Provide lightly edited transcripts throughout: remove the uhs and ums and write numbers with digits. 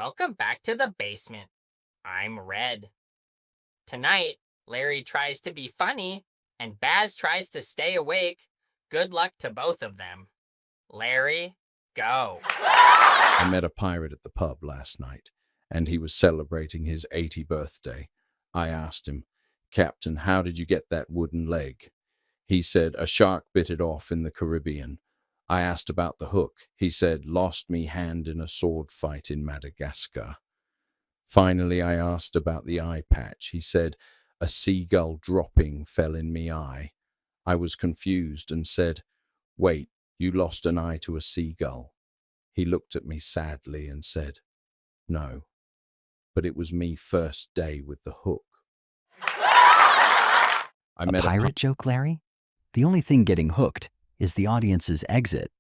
Welcome back to the basement. I'm Red. Tonight, Larry tries to be funny, and Baz tries to stay awake. Good luck to both of them. Larry, go. I met a pirate at the pub last night, and he was celebrating his 80th birthday. I asked him, Captain, how did you get that wooden leg? He said, a shark bit it off in the Caribbean. I asked about the hook. He said, lost me hand in a sword fight in Madagascar. Finally, I asked about the eye patch. He said, a seagull dropping fell in me eye. I was confused and said, wait, you lost an eye to a seagull? He looked at me sadly and said, no, but it was me first day with the hook. A pirate joke, Larry? The only thing getting hooked is the audience's exit.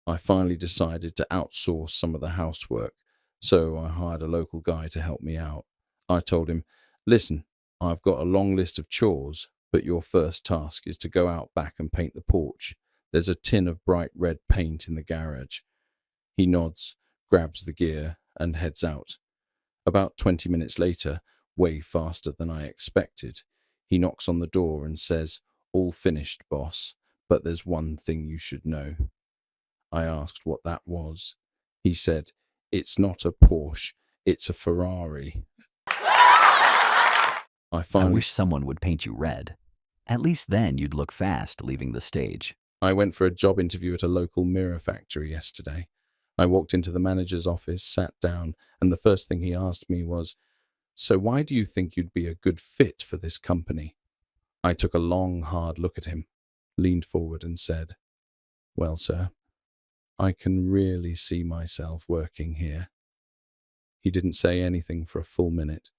I finally decided to outsource some of the housework, so I hired a local guy to help me out. I told him, listen, I've got a long list of chores, but your first task is to go out back and paint the porch. There's a tin of bright red paint in the garage. He nods, grabs the gear, and heads out. About 20 minutes later, way faster than I expected, he knocks on the door and says, all finished, boss, but there's one thing you should know. I asked what that was. He said, it's not a Porsche, it's a Ferrari. I wish someone would paint you red. At least then you'd look fast leaving the stage. I went for a job interview at a local mirror factory yesterday. I walked into the manager's office, sat down, and the first thing he asked me was, so why do you think you'd be a good fit for this company? I took a long, hard look at him, leaned forward and said, well, sir, I can really see myself working here. He didn't say anything for a full minute.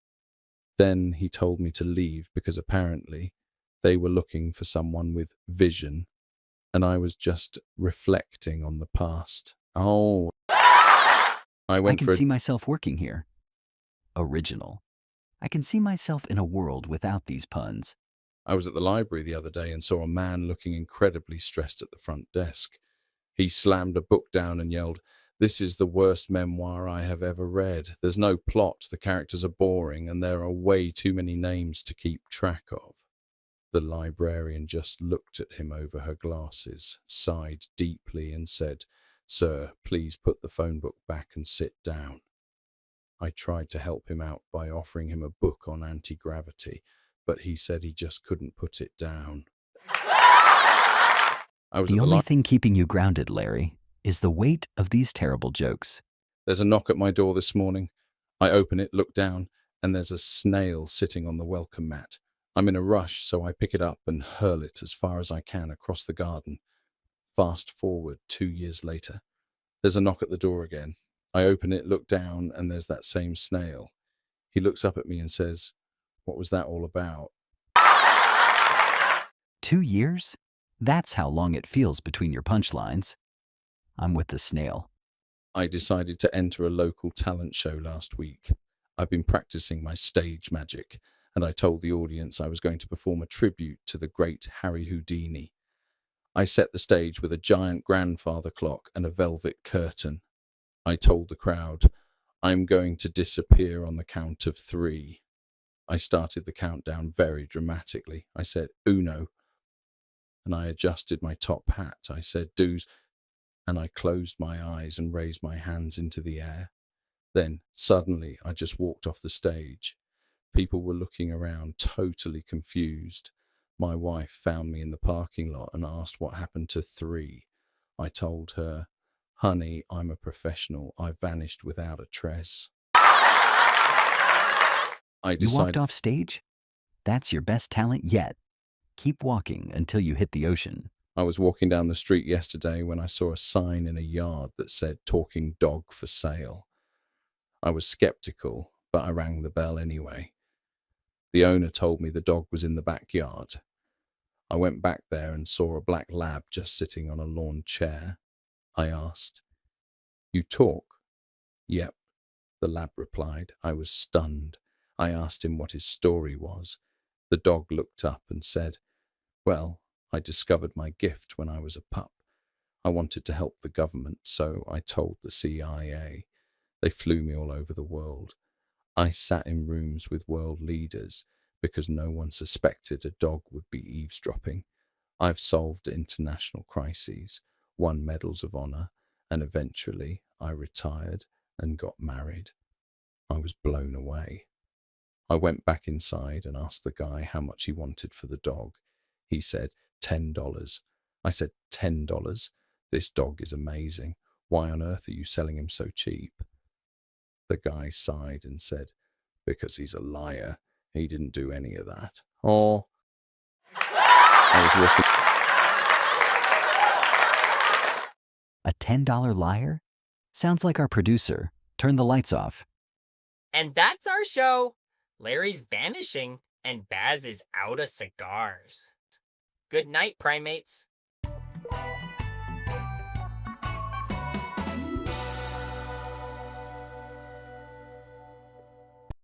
Then he told me to leave because apparently they were looking for someone with vision, and I was just reflecting on the past. Oh, I can see myself working here. Original. I can see myself in a world without these puns. I was at the library the other day and saw a man looking incredibly stressed at the front desk. He slammed a book down and yelled, this is the worst memoir I have ever read. There's no plot, the characters are boring, and there are way too many names to keep track of. The librarian just looked at him over her glasses, sighed deeply and said, sir, please put the phone book back and sit down. I tried to help him out by offering him a book on anti-gravity, but he said he just couldn't put it down. The only thing keeping you grounded, Larry, is the weight of these terrible jokes. There's a knock at my door this morning. I open it, look down, and there's a snail sitting on the welcome mat. I'm in a rush, so I pick it up and hurl it as far as I can across the garden. Fast forward 2 years later. There's a knock at the door again. I open it, look down, and there's that same snail. He looks up at me and says, what was that all about? 2 years? That's how long it feels between your punchlines. I'm with the snail. I decided to enter a local talent show last week. I've been practicing my stage magic, and I told the audience I was going to perform a tribute to the great Harry Houdini. I set the stage with a giant grandfather clock and a velvet curtain. I told the crowd, I'm going to disappear on the count of 3. I started the countdown very dramatically. I said, uno. And I adjusted my top hat. I said, dos. And I closed my eyes and raised my hands into the air. Then, suddenly, I just walked off the stage. People were looking around, totally confused. My wife found me in the parking lot and asked what happened to 3. I told her, honey, I'm a professional. I vanished without a trace. You walked off stage? That's your best talent yet. Keep walking until you hit the ocean. I was walking down the street yesterday when I saw a sign in a yard that said talking dog for sale. I was skeptical, but I rang the bell anyway. The owner told me the dog was in the backyard. I went back there and saw a black lab just sitting on a lawn chair. I asked, you talk? Yep, the lab replied. I was stunned. I asked him what his story was. The dog looked up and said, well, I discovered my gift when I was a pup. I wanted to help the government, so I told the CIA. They flew me all over the world. I sat in rooms with world leaders because no one suspected a dog would be eavesdropping. I've solved international crises, won medals of honor, and eventually I retired and got married. I was blown away. I went back inside and asked the guy how much he wanted for the dog. He said, $10. I said, $10? This dog is amazing. Why on earth are you selling him so cheap? The guy sighed and said, because he's a liar. He didn't do any of that. Oh, I was walking. A $10 liar? Sounds like our producer. Turn the lights off. And that's our show. Larry's vanishing, and Baz is out of cigars. Good night, primates.